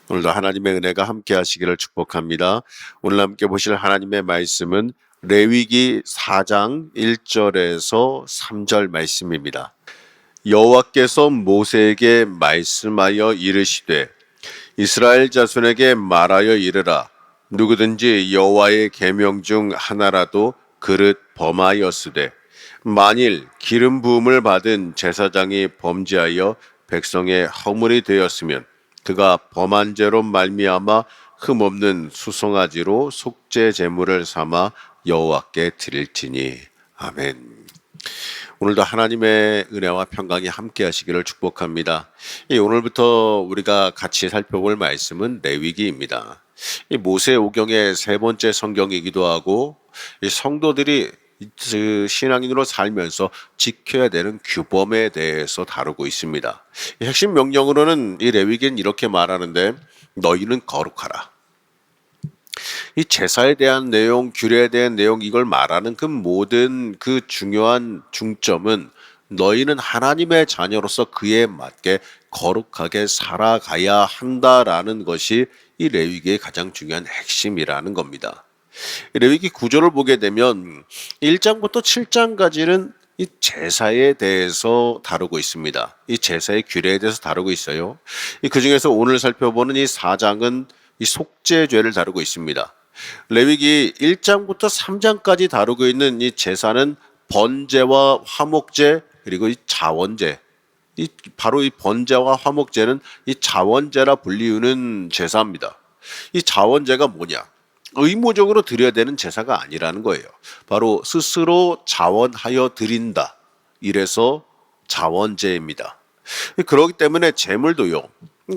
오늘도 하나님의 은혜가 함께 하시기를 축복합니다. 오늘 함께 보실 하나님의 말씀은 레위기 4장 1절에서 3절 말씀입니다. 여호와께서 모세에게 말씀하여 이르시되 이스라엘 자손에게 말하여 이르라. 누구든지 여호와의 계명 중 하나라도 그릇 범하였으되 만일 기름 부음을 받은 제사장이 범죄하여 백성의 허물이 되었으면 그가 범한 죄로 말미암아 흠없는 수송아지로 속죄 제물을 삼아 여호와께 드릴지니. 아멘. 오늘도 하나님의 은혜와 평강이 함께 하시기를 축복합니다. 오늘부터 우리가 같이 살펴볼 말씀은 레위기입니다. 이 모세오경의 세 번째 성경이기도 하고 이 성도들이 신앙인으로 살면서 지켜야 되는 규범에 대해서 다루고 있습니다. 핵심 명령으로는 이 레위기는 이렇게 말하는데 너희는 거룩하라. 이 제사에 대한 내용, 규례에 대한 내용, 이걸 말하는 그 모든 그 중요한 중점은 너희는 하나님의 자녀로서 그에 맞게 거룩하게 살아가야 한다라는 것이 이 레위기의 가장 중요한 핵심이라는 겁니다. 레위기 9절을 보게 되면 1장부터 7장까지는 이 제사에 대해서 다루고 있습니다. 이 제사의 규례에 대해서 다루고 있어요. 그 중에서 오늘 살펴보는 이 4장은 이 속죄죄를 다루고 있습니다. 레위기 1장부터 3장까지 다루고 있는 이 제사는 번제와 화목제 그리고 이 자원제. 바로 이 번제와 화목제는 이 자원제라 불리우는 제사입니다. 이 자원제가 뭐냐? 의무적으로 드려야 되는 제사가 아니라는 거예요. 바로 스스로 자원하여 드린다. 이래서 자원제입니다. 그렇기 때문에 제물도요.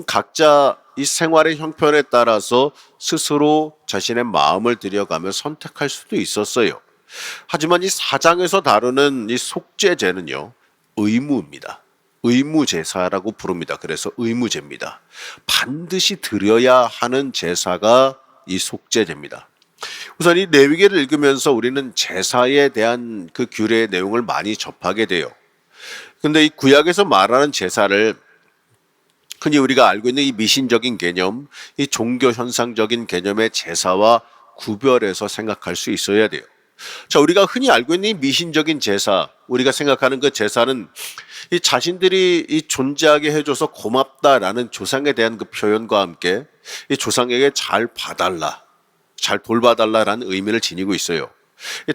각자 이 생활의 형편에 따라서 스스로 자신의 마음을 들여가며 선택할 수도 있었어요. 하지만 이 4장에서 다루는 이 속죄제는요. 의무입니다. 의무제사라고 부릅니다. 그래서 의무제입니다. 반드시 드려야 하는 제사가 이 속죄제입니다. 우선 이 레위기를 읽으면서 우리는 제사에 대한 그 규례의 내용을 많이 접하게 돼요. 근데 이 구약에서 말하는 제사를 흔히 우리가 알고 있는 이 미신적인 개념, 이 종교 현상적인 개념의 제사와 구별해서 생각할 수 있어야 돼요. 자, 우리가 흔히 알고 있는 이 미신적인 제사, 우리가 생각하는 그 제사는 이 자신들이 이 존재하게 해줘서 고맙다라는 조상에 대한 그 표현과 함께 이 조상에게 잘 봐달라, 잘 돌봐달라라는 의미를 지니고 있어요.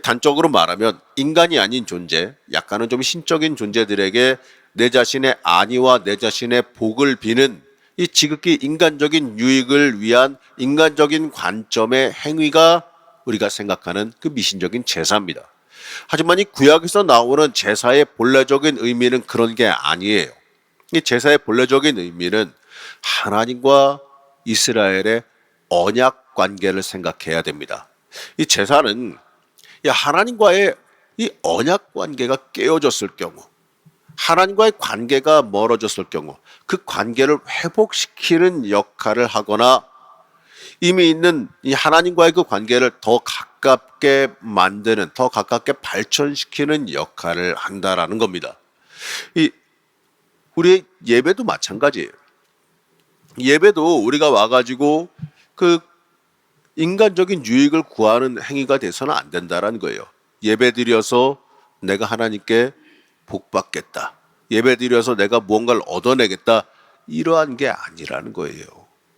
단적으로 말하면 인간이 아닌 존재, 약간은 좀 신적인 존재들에게 내 자신의 안위와 내 자신의 복을 비는 이 지극히 인간적인 유익을 위한 인간적인 관점의 행위가 우리가 생각하는 그 미신적인 제사입니다. 하지만 이 구약에서 나오는 제사의 본래적인 의미는 그런 게 아니에요. 이 제사의 본래적인 의미는 하나님과 이스라엘의 언약 관계를 생각해야 됩니다. 이 제사는 하나님과의 이 언약 관계가 깨어졌을 경우, 하나님과의 관계가 멀어졌을 경우 그 관계를 회복시키는 역할을 하거나 이미 있는 이 하나님과의 그 관계를 더 가깝게 만드는, 더 가깝게 발전시키는 역할을 한다라는 겁니다. 우리 예배도 마찬가지예요. 예배도 우리가 와가지고 그 인간적인 유익을 구하는 행위가 돼서는 안 된다라는 거예요. 예배 드려서 내가 하나님께 복 받겠다. 예배 드려서 내가 무언가를 얻어내겠다. 이러한 게 아니라는 거예요.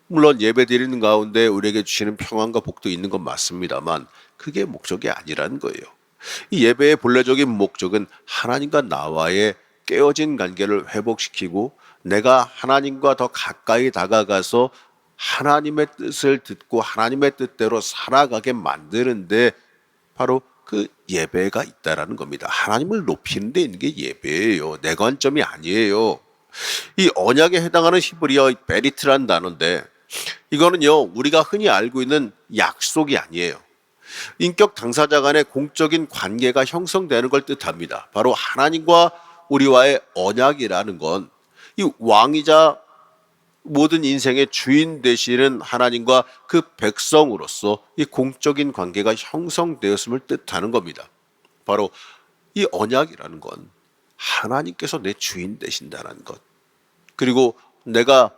물론 예배 드리는 가운데 우리에게 주시는 평안과 복도 있는 건 맞습니다만 그게 목적이 아니라는 거예요. 이 예배의 본래적인 목적은 하나님과 나와의 깨어진 관계를 회복시키고 내가 하나님과 더 가까이 다가가서 하나님의 뜻을 듣고 하나님의 뜻대로 살아가게 만드는데 바로 그 예배가 있다라는 겁니다. 하나님을 높이는 데 있는 게 예배예요. 내 관점이 아니에요. 이 언약에 해당하는 히브리어 베리트라는 단어인데 이거는요 우리가 흔히 알고 있는 약속이 아니에요. 인격 당사자 간의 공적인 관계가 형성되는 걸 뜻합니다. 바로 하나님과 우리와의 언약이라는 건 이 왕이자 모든 인생의 주인 되시는 하나님과 그 백성으로서 이 공적인 관계가 형성되었음을 뜻하는 겁니다. 바로 이 언약이라는 건 하나님께서 내 주인 되신다는 것, 그리고 내가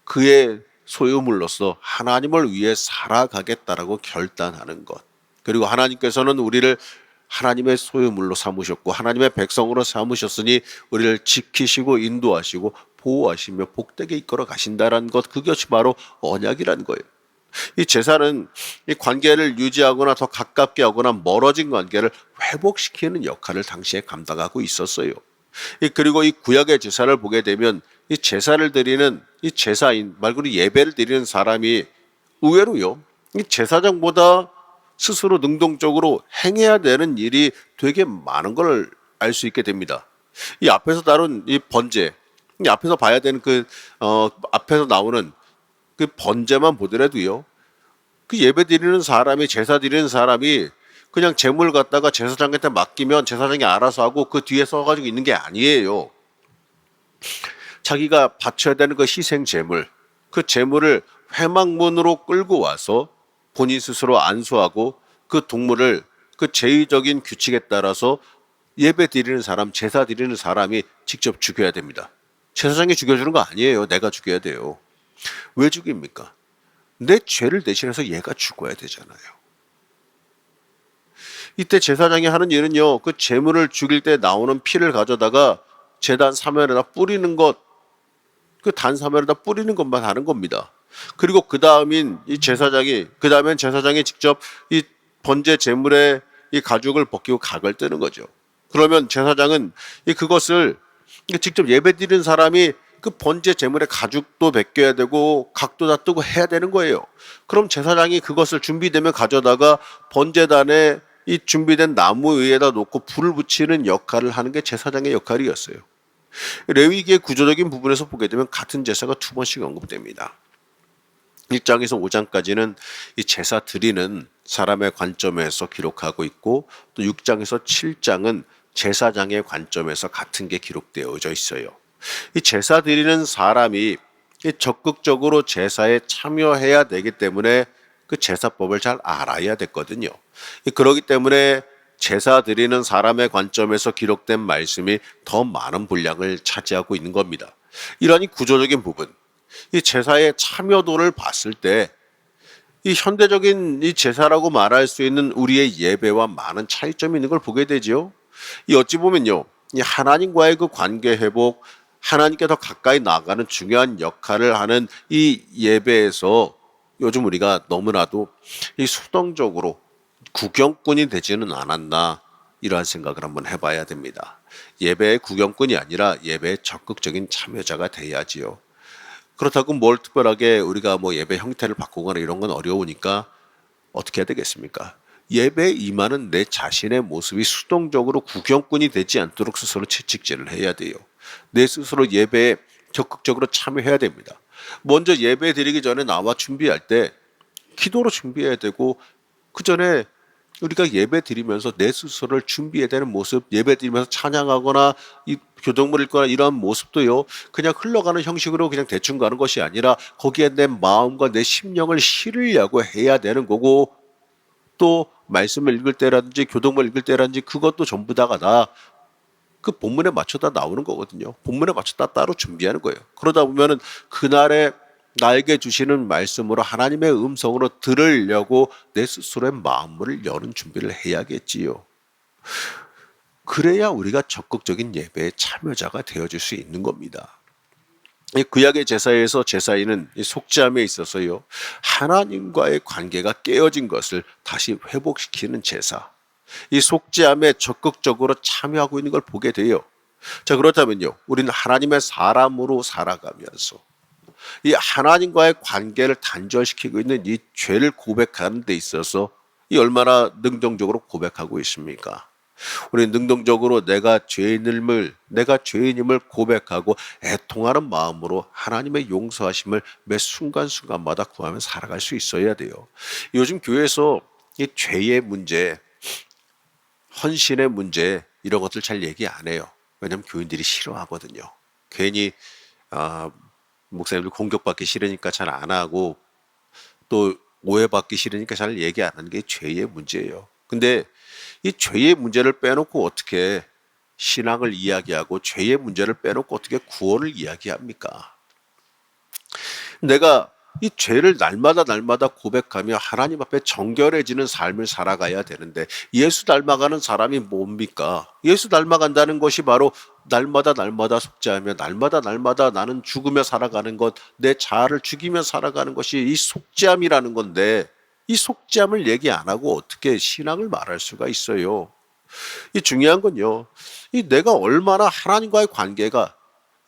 그의 소유물로서 하나님을 위해 살아가겠다라고 결단하는 것. 그리고 하나님께서는 우리를 하나님의 소유물로 삼으셨고 하나님의 백성으로 삼으셨으니 우리를 지키시고 인도하시고 보호하시며 복되게 이끌어 가신다라는 것, 그것이 바로 언약이라는 거예요. 이 제사는 이 관계를 유지하거나 더 가깝게 하거나 멀어진 관계를 회복시키는 역할을 당시에 감당하고 있었어요. 그리고 이 구약의 제사를 보게 되면 이 제사를 드리는 이 제사인 말 그대로 예배를 드리는 사람이 의외로요, 이 제사장보다 스스로 능동적으로 행해야 되는 일이 되게 많은 걸 알 수 있게 됩니다. 이 앞에서 다룬 이 번제, 이 앞에서 봐야 되는 앞에서 나오는 그 번제만 보더라도요, 그 예배 드리는 사람이, 제사 드리는 사람이 그냥 제물 갖다가 제사장한테 맡기면 제사장이 알아서 하고 그 뒤에 서가지고 있는 게 아니에요. 자기가 바쳐야 되는 그 희생 제물, 그 제물을 회막문으로 끌고 와서 본인 스스로 안수하고 그 동물을 그 제의적인 규칙에 따라서 예배 드리는 사람, 제사 드리는 사람이 직접 죽여야 됩니다. 제사장이 죽여주는 거 아니에요. 내가 죽여야 돼요. 왜 죽입니까? 내 죄를 대신해서 얘가 죽어야 되잖아요. 이때 제사장이 하는 일은요, 그 제물을 죽일 때 나오는 피를 가져다가 제단 사면에다 뿌리는 것, 그 단 사면에다 뿌리는 것만 하는 겁니다. 그리고 그 다음엔 제사장이 직접 이 번제 제물의 이 가죽을 벗기고 각을 뜨는 거죠. 그러면 제사장은 그것을 직접 예배 드리는 사람이 그 번제 제물의 가죽도 벗겨야 되고 각도 다 뜨고 해야 되는 거예요. 그럼 제사장이 그것을 준비되면 가져다가 번제단에 이 준비된 나무 위에다 놓고 불을 붙이는 역할을 하는 게 제사장의 역할이었어요. 레위기의 구조적인 부분에서 보게 되면 같은 제사가 두 번씩 언급됩니다. 1장에서 5장까지는 이 제사 드리는 사람의 관점에서 기록하고 있고, 또 6장에서 7장은 제사장의 관점에서 같은 게 기록되어져 있어요. 이 제사 드리는 사람이 적극적으로 제사에 참여해야 되기 때문에 그 제사법을 잘 알아야 됐거든요. 그렇기 때문에 제사 드리는 사람의 관점에서 기록된 말씀이 더 많은 분량을 차지하고 있는 겁니다. 이러한 구조적인 부분, 이 제사의 참여도를 봤을 때 이 현대적인 이 제사라고 말할 수 있는 우리의 예배와 많은 차이점이 있는 걸 보게 되죠. 이 어찌 보면요, 이 하나님과의 그 관계 회복, 하나님께 더 가까이 나아가는 중요한 역할을 하는 이 예배에서 요즘 우리가 너무나도 이 수동적으로 구경꾼이 되지는 않았나, 이러한 생각을 한번 해봐야 됩니다. 예배의 구경꾼이 아니라 예배의 적극적인 참여자가 돼야지요. 그렇다고 뭘 특별하게 우리가 뭐 예배 형태를 바꾸거나 이런 건 어려우니까 어떻게 해야 되겠습니까? 예배에 임하는 내 자신의 모습이 수동적으로 구경꾼이 되지 않도록 스스로 채찍질을 해야 돼요. 내 스스로 예배에 적극적으로 참여해야 됩니다. 먼저 예배 드리기 전에 나와 준비할 때 기도로 준비해야 되고, 그 전에 우리가 예배 드리면서 내 스스로를 준비해야 되는 모습, 예배 드리면서 찬양하거나 이 교동물 읽거나 이러한 모습도요, 그냥 흘러가는 형식으로 그냥 대충 가는 것이 아니라 거기에 내 마음과 내 심령을 실으려고 해야 되는 거고, 또 말씀을 읽을 때라든지 교동물 읽을 때라든지 그것도 전부 다가 다 그 본문에 맞춰 다 나오는 거거든요. 본문에 맞춰 다 따로 준비하는 거예요. 그러다 보면은 그날에 나에게 주시는 말씀으로 하나님의 음성으로 들으려고 내 스스로의 마음을 여는 준비를 해야겠지요. 그래야 우리가 적극적인 예배의 참여자가 되어줄 수 있는 겁니다. 이 구약의 제사에서 제사인은 이 속죄함에 있어서요, 하나님과의 관계가 깨어진 것을 다시 회복시키는 제사, 이 속죄함에 적극적으로 참여하고 있는 걸 보게 돼요. 자, 그렇다면요, 우리는 하나님의 사람으로 살아가면서 이 하나님과의 관계를 단절시키고 있는 이 죄를 고백하는 데 있어서 이 얼마나 능동적으로 고백하고 있습니까? 우리는 능동적으로 내가 죄인임을 고백하고 애통하는 마음으로 하나님의 용서하심을 매 순간순간마다 구하며 살아갈 수 있어야 돼요. 요즘 교회에서 이 죄의 문제, 헌신의 문제, 이런 것들 잘 얘기 안 해요. 왜냐하면 교인들이 싫어하거든요. 괜히 목사님들 공격받기 싫으니까 잘 안 하고, 또 오해받기 싫으니까 잘 얘기 안 하는 게 죄의 문제예요. 근데 이 죄의 문제를 빼놓고 어떻게 신앙을 이야기하고, 죄의 문제를 빼놓고 어떻게 구원을 이야기합니까? 내가 이 죄를 날마다 고백하며 하나님 앞에 정결해지는 삶을 살아가야 되는데 예수 닮아가는 사람이 뭡니까? 예수 닮아간다는 것이 바로 날마다 속죄하며 날마다 나는 죽으며 살아가는 것, 내 자아를 죽이며 살아가는 것이 이 속죄함이라는 건데 이 속죄함을 얘기 안 하고 어떻게 신앙을 말할 수가 있어요? 이 중요한 건요. 이 내가 얼마나 하나님과의 관계가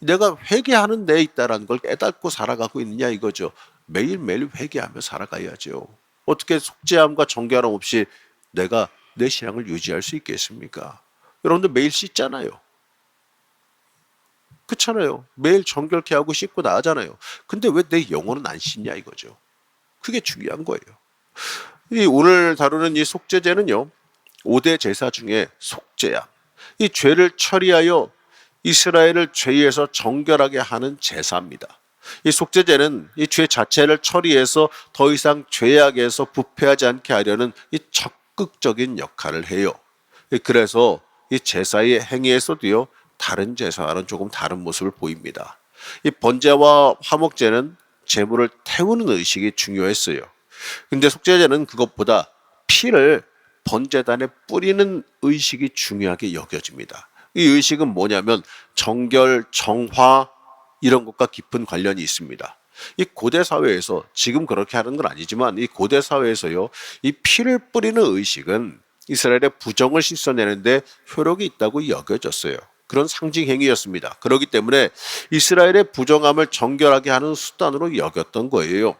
내가 회개하는 데 있다라는 걸 깨닫고 살아가고 있느냐 이거죠. 매일매일 회개하며 살아가야죠. 어떻게 속죄함과 정결함 없이 내가 내 신앙을 유지할 수 있겠습니까? 여러분들 매일 씻잖아요. 그렇잖아요. 매일 정결케 하고 씻고 나가잖아요. 근데 왜 내 영혼은 안 씻냐 이거죠. 그게 중요한 거예요. 이 오늘 다루는 이 속죄제는요. 5대 제사 중에 속죄야. 이 죄를 처리하여 이스라엘을 죄에서 정결하게 하는 제사입니다. 이 속죄제는 이 죄 자체를 처리해서 더 이상 죄악에서 부패하지 않게 하려는 이 적극적인 역할을 해요. 그래서 이 제사의 행위에서도요, 다른 제사와는 조금 다른 모습을 보입니다. 이 번제와 화목제는 제물을 태우는 의식이 중요했어요. 근데 속죄제는 그것보다 피를 번제단에 뿌리는 의식이 중요하게 여겨집니다. 이 의식은 뭐냐면 정결, 정화 이런 것과 깊은 관련이 있습니다. 이 고대 사회에서 지금 그렇게 하는 건 아니지만 이 고대 사회에서요, 이 피를 뿌리는 의식은 이스라엘의 부정을 씻어내는데 효력이 있다고 여겨졌어요. 그런 상징 행위였습니다. 그렇기 때문에 이스라엘의 부정함을 정결하게 하는 수단으로 여겼던 거예요.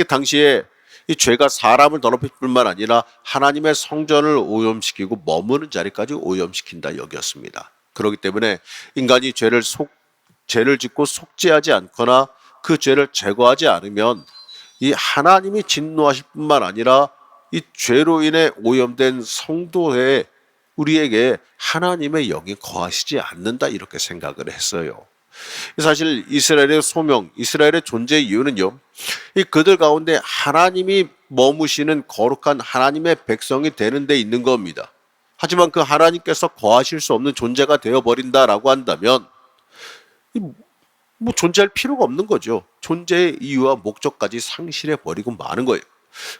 당시에 이 죄가 사람을 더럽힐 뿐만 아니라 하나님의 성전을 오염시키고 머무는 자리까지 오염시킨다 여겼습니다. 그렇기 때문에 인간이 죄를 짓고 속죄하지 않거나 그 죄를 제거하지 않으면 이 하나님이 진노하실 뿐만 아니라 이 죄로 인해 오염된 성도에 우리에게 하나님의 영이 거하시지 않는다 이렇게 생각을 했어요. 사실 이스라엘의 소명, 이스라엘의 존재의 이유는요, 이 그들 가운데 하나님이 머무시는 거룩한 하나님의 백성이 되는 데 있는 겁니다. 하지만 그 하나님께서 거하실 수 없는 존재가 되어버린다라고 한다면 뭐 존재할 필요가 없는 거죠. 존재의 이유와 목적까지 상실해버리고 마는 거예요.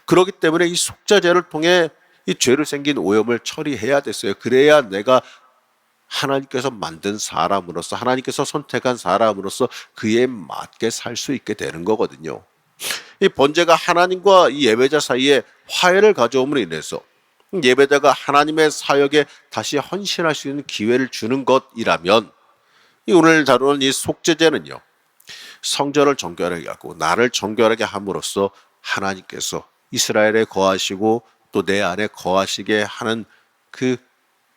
그렇기 때문에 이 속죄제를 통해 이 죄를 생긴 오염을 처리해야 됐어요. 그래야 내가 하나님께서 만든 사람으로서 하나님께서 선택한 사람으로서 그에 맞게 살 수 있게 되는 거거든요. 이 번제가 하나님과 이 예배자 사이에 화해를 가져옴으로 인해서 예배자가 하나님의 사역에 다시 헌신할 수 있는 기회를 주는 것이라면 이 오늘 다루는 이 속죄제는요, 성전을 정결하게 하고 나를 정결하게 함으로써 하나님께서 이스라엘에 거하시고 또 내 안에 거하시게 하는 그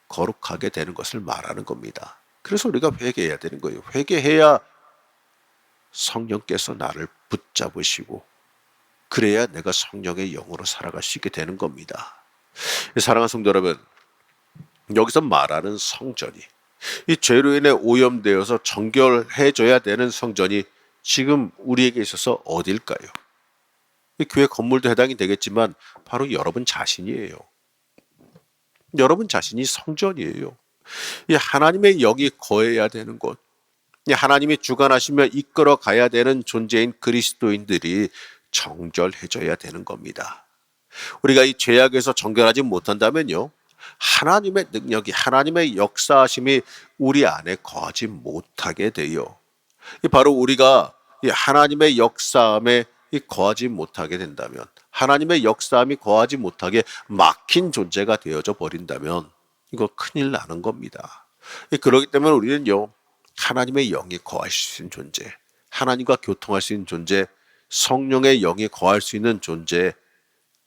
거룩하게 되는 것을 말하는 겁니다. 그래서 우리가 회개해야 되는 거예요. 회개해야 성령께서 나를 붙잡으시고 그래야 내가 성령의 영으로 살아갈 수 있게 되는 겁니다. 사랑하는 성도 여러분, 여기서 말하는 성전이 이 죄로 인해 오염되어서 정결해져야 되는 성전이 지금 우리에게 있어서 어딜까요? 이 교회 건물도 해당이 되겠지만 바로 여러분 자신이에요. 여러분 자신이 성전이에요. 이 하나님의 영이 거해야 되는 곳, 이 하나님이 주관하시며 이끌어 가야 되는 존재인 그리스도인들이 정결해져야 되는 겁니다. 우리가 이 죄악에서 정결하지 못한다면요, 하나님의 능력이, 하나님의 역사하심이 우리 안에 거하지 못하게 돼요. 바로 우리가 이 하나님의 역사함에 거하지 못하게 된다면, 하나님의 역사함이 거하지 못하게 막힌 존재가 되어져 버린다면 이거 큰일 나는 겁니다. 그렇기 때문에 우리는요, 하나님의 영이 거하실 수 있는 존재, 하나님과 교통할 수 있는 존재, 성령의 영이 거할 수 있는 존재,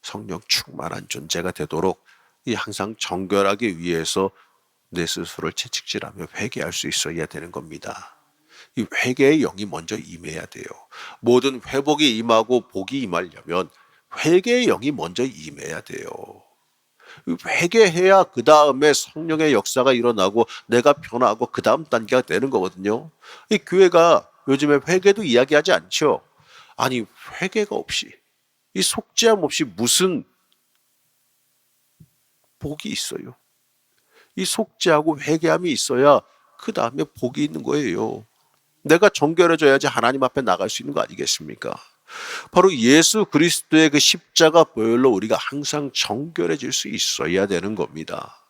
성령 충만한 존재가 되도록 이 항상 정결하기 위해서 내 스스로를 채찍질하며 회개할 수 있어야 되는 겁니다. 이 회개의 영이 먼저 임해야 돼요. 모든 회복이 임하고 복이 임하려면 회개의 영이 먼저 임해야 돼요. 회개해야 그 다음에 성령의 역사가 일어나고 내가 변화하고 그 다음 단계가 되는 거거든요. 이 교회가 요즘에 회개도 이야기하지 않죠. 아니, 회개가 없이, 이 속죄함 없이 무슨 복이 있어요? 이 속죄하고 회개함이 있어야 그 다음에 복이 있는 거예요. 내가 정결해져야지 하나님 앞에 나갈 수 있는 거 아니겠습니까? 바로 예수 그리스도의 그 십자가 보혈로 우리가 항상 정결해질 수 있어야 되는 겁니다.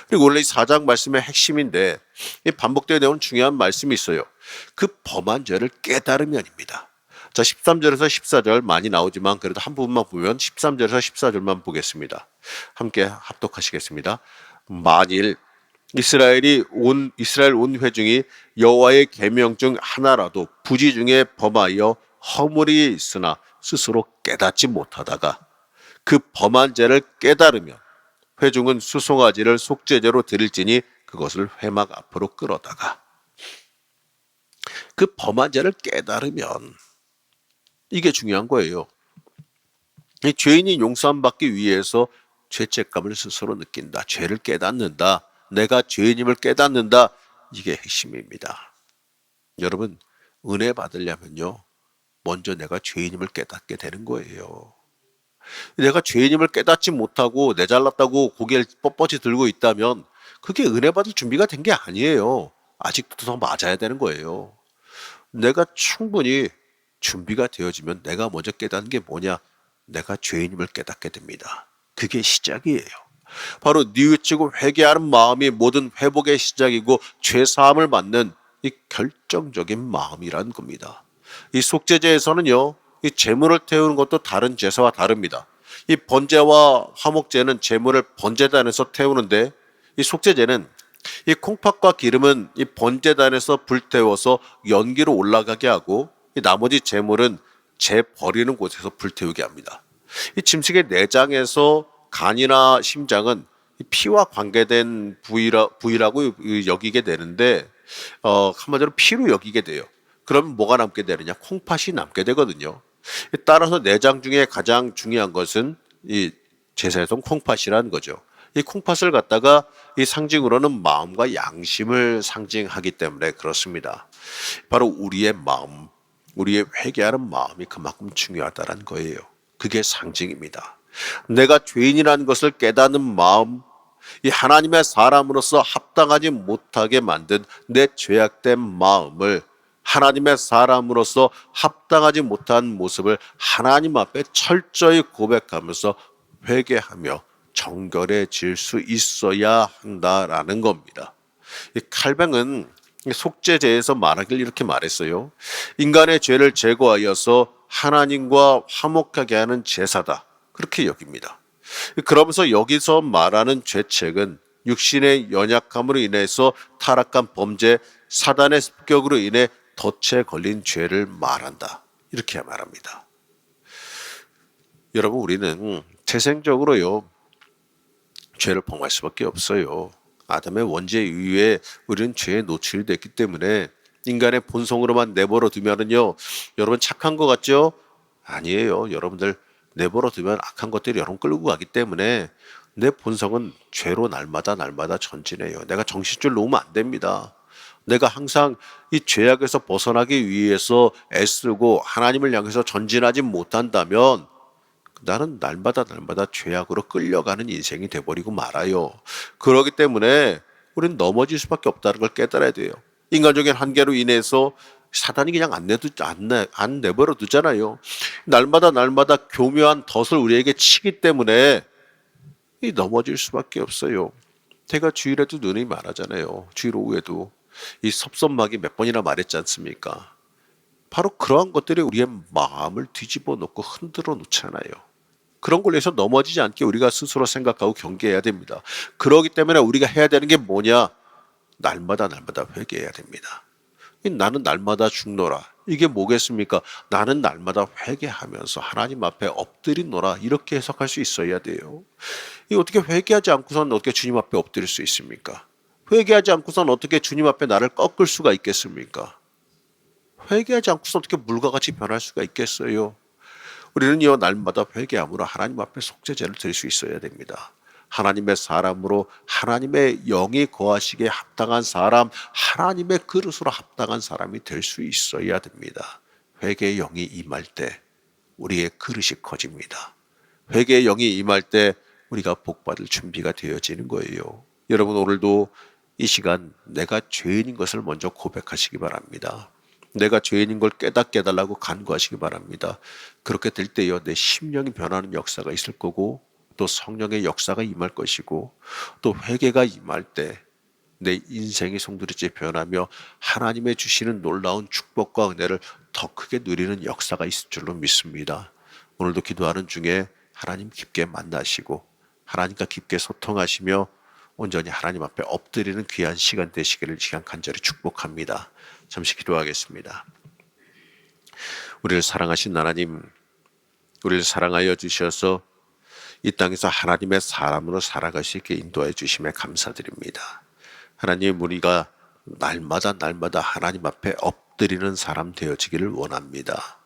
그리고 원래 이 4장 말씀의 핵심인데 이 반복되어 나오는 중요한 말씀이 있어요. 그 범한 죄를 깨달으면입니다. 자, 13절에서 14절 많이 나오지만 그래도 한 부분만 보면 13절에서 14절만 보겠습니다. 함께 합독하시겠습니다. 만일 이스라엘 온 회중이 여호와의 계명 중 하나라도 부지 중에 범하여 허물이 있으나 스스로 깨닫지 못하다가 그 범한 죄를 깨달으면 회중은 수송아지를 속죄제로 드릴지니 그것을 회막 앞으로 끌어다가 그 범한 죄를 깨달으면 이게 중요한 거예요. 이 죄인이 용서받기 위해서 죄책감을 스스로 느낀다. 죄를 깨닫는다. 내가 죄인임을 깨닫는다. 이게 핵심입니다. 여러분, 은혜 받으려면요, 먼저 내가 죄인임을 깨닫게 되는 거예요. 내가 죄인임을 깨닫지 못하고 내 잘났다고 고개를 뻣뻣이 들고 있다면 그게 은혜 받을 준비가 된 게 아니에요. 아직도 더 맞아야 되는 거예요. 내가 충분히 준비가 되어지면 내가 먼저 깨닫는 게 뭐냐? 내가 죄인임을 깨닫게 됩니다. 그게 시작이에요. 바로 뉘우치고 회개하는 마음이 모든 회복의 시작이고 죄사함을 받는 이 결정적인 마음이라는 겁니다. 이 속죄제에서는요, 이 제물을 태우는 것도 다른 제사와 다릅니다. 이 번제와 화목제는 제물을 번제단에서 태우는데 이 속죄제는 이 콩팥과 기름은 이 번제단에서 불태워서 연기로 올라가게 하고 이 나머지 제물은 재 버리는 곳에서 불태우게 합니다. 이 짐승의 내장에서 간이나 심장은 피와 관계된 부위라고 여기게 되는데 한마디로 피로 여기게 돼요. 그러면 뭐가 남게 되느냐? 콩팥이 남게 되거든요. 따라서 내장 중에 가장 중요한 것은 이 제사에서는 콩팥이라는 거죠. 이 콩팥을 갖다가 이 상징으로는 마음과 양심을 상징하기 때문에 그렇습니다. 바로 우리의 마음, 우리의 회개하는 마음이 그만큼 중요하다는 거예요. 그게 상징입니다. 내가 죄인이라는 것을 깨닫는 마음, 이 하나님의 사람으로서 합당하지 못하게 만든 내 죄악된 마음을 하나님의 사람으로서 합당하지 못한 모습을 하나님 앞에 철저히 고백하면서 회개하며 정결해질 수 있어야 한다라는 겁니다. 이 칼뱅은 속죄제에서 말하길 이렇게 말했어요. 인간의 죄를 제거하여서 하나님과 화목하게 하는 제사다. 그렇게 여깁니다. 그러면서 여기서 말하는 죄책은 육신의 연약함으로 인해서 타락한 범죄, 사단의 습격으로 인해 덫에 걸린 죄를 말한다. 이렇게 말합니다. 여러분, 우리는 태생적으로요, 죄를 범할 수밖에 없어요. 아담의 원죄 이후에 우리는 죄에 노출됐기 때문에 인간의 본성으로만 내버려 두면은요, 여러분 착한 것 같죠? 아니에요. 여러분들 내버려 두면 악한 것들이 여러분 끌고 가기 때문에 내 본성은 죄로 날마다 전진해요. 내가 정신줄 놓으면 안 됩니다. 내가 항상 이 죄악에서 벗어나기 위해서 애쓰고 하나님을 향해서 전진하지 못한다면 나는 날마다 죄악으로 끌려가는 인생이 돼버리고 말아요. 그렇기 때문에 우리는 넘어질 수밖에 없다는 걸 깨달아야 돼요. 인간적인 한계로 인해서 사단이 그냥 안 내버려 두잖아요. 날마다 교묘한 덫을 우리에게 치기 때문에 넘어질 수밖에 없어요. 제가 주일에도 눈이 말하잖아요. 주일 오후에도 이 섭섭하게 몇 번이나 말했지 않습니까? 바로 그러한 것들이 우리의 마음을 뒤집어 놓고 흔들어 놓잖아요. 그런 걸로 해서 넘어지지 않게 우리가 스스로 생각하고 경계해야 됩니다. 그렇기 때문에 우리가 해야 되는 게 뭐냐? 날마다 회개해야 됩니다. 나는 날마다 죽노라. 이게 뭐겠습니까? 나는 날마다 회개하면서 하나님 앞에 엎드리노라. 이렇게 해석할 수 있어야 돼요. 이 어떻게 회개하지 않고서는 어떻게 주님 앞에 엎드릴 수 있습니까? 회개하지 않고서는 어떻게 주님 앞에 나를 꺾을 수가 있겠습니까? 회개하지 않고서 어떻게 물과 같이 변할 수가 있겠어요? 우리는요, 날마다 회개함으로 하나님 앞에 속죄제를 드릴 수 있어야 됩니다. 하나님의 사람으로 하나님의 영이 거하시기에 합당한 사람, 하나님의 그릇으로 합당한 사람이 될 수 있어야 됩니다. 회개의 영이 임할 때 우리의 그릇이 커집니다. 회개의 영이 임할 때 우리가 복받을 준비가 되어지는 거예요. 여러분, 오늘도 이 시간 내가 죄인인 것을 먼저 고백하시기 바랍니다. 내가 죄인인 걸 깨닫게 해달라고 간구하시기 바랍니다. 그렇게 될 때요, 내 심령이 변하는 역사가 있을 거고, 또 성령의 역사가 임할 것이고, 또 회개가 임할 때 내 인생이 송두리째 변하며 하나님의 주시는 놀라운 축복과 은혜를 더 크게 누리는 역사가 있을 줄로 믿습니다. 오늘도 기도하는 중에 하나님 깊게 만나시고 하나님과 깊게 소통하시며 온전히 하나님 앞에 엎드리는 귀한 시간 되시기를 시간 간절히 축복합니다. 잠시 기도하겠습니다. 우리를 사랑하신 하나님, 우리를 사랑하여 주셔서 이 땅에서 하나님의 사람으로 살아갈 수 있게 인도해 주심에 감사드립니다. 하나님, 우리가 날마다 하나님 앞에 엎드리는 사람 되어지기를 원합니다.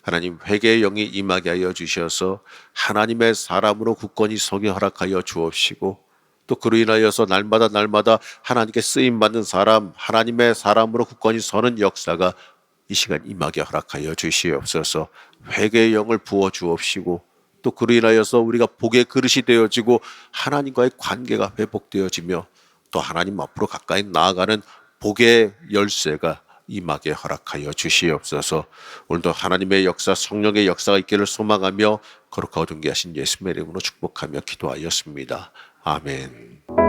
하나님, 회개의 영이 임하게 하여 주셔서 하나님의 사람으로 굳건히 서게 허락하여 주옵시고, 또 그로 인하여서 날마다 하나님께 쓰임받는 사람, 하나님의 사람으로 굳건히 서는 역사가 이 시간 임하게 허락하여 주시옵소서. 회개의 영을 부어 주옵시고, 또 그로 인하여서 우리가 복의 그릇이 되어지고 하나님과의 관계가 회복되어지며 또 하나님 앞으로 가까이 나아가는 복의 열쇠가 임하게 허락하여 주시옵소서. 오늘도 하나님의 역사, 성령의 역사가 있기를 소망하며 거룩하고 존귀하신 예수님의 이름으로 축복하며 기도하였습니다. 아멘.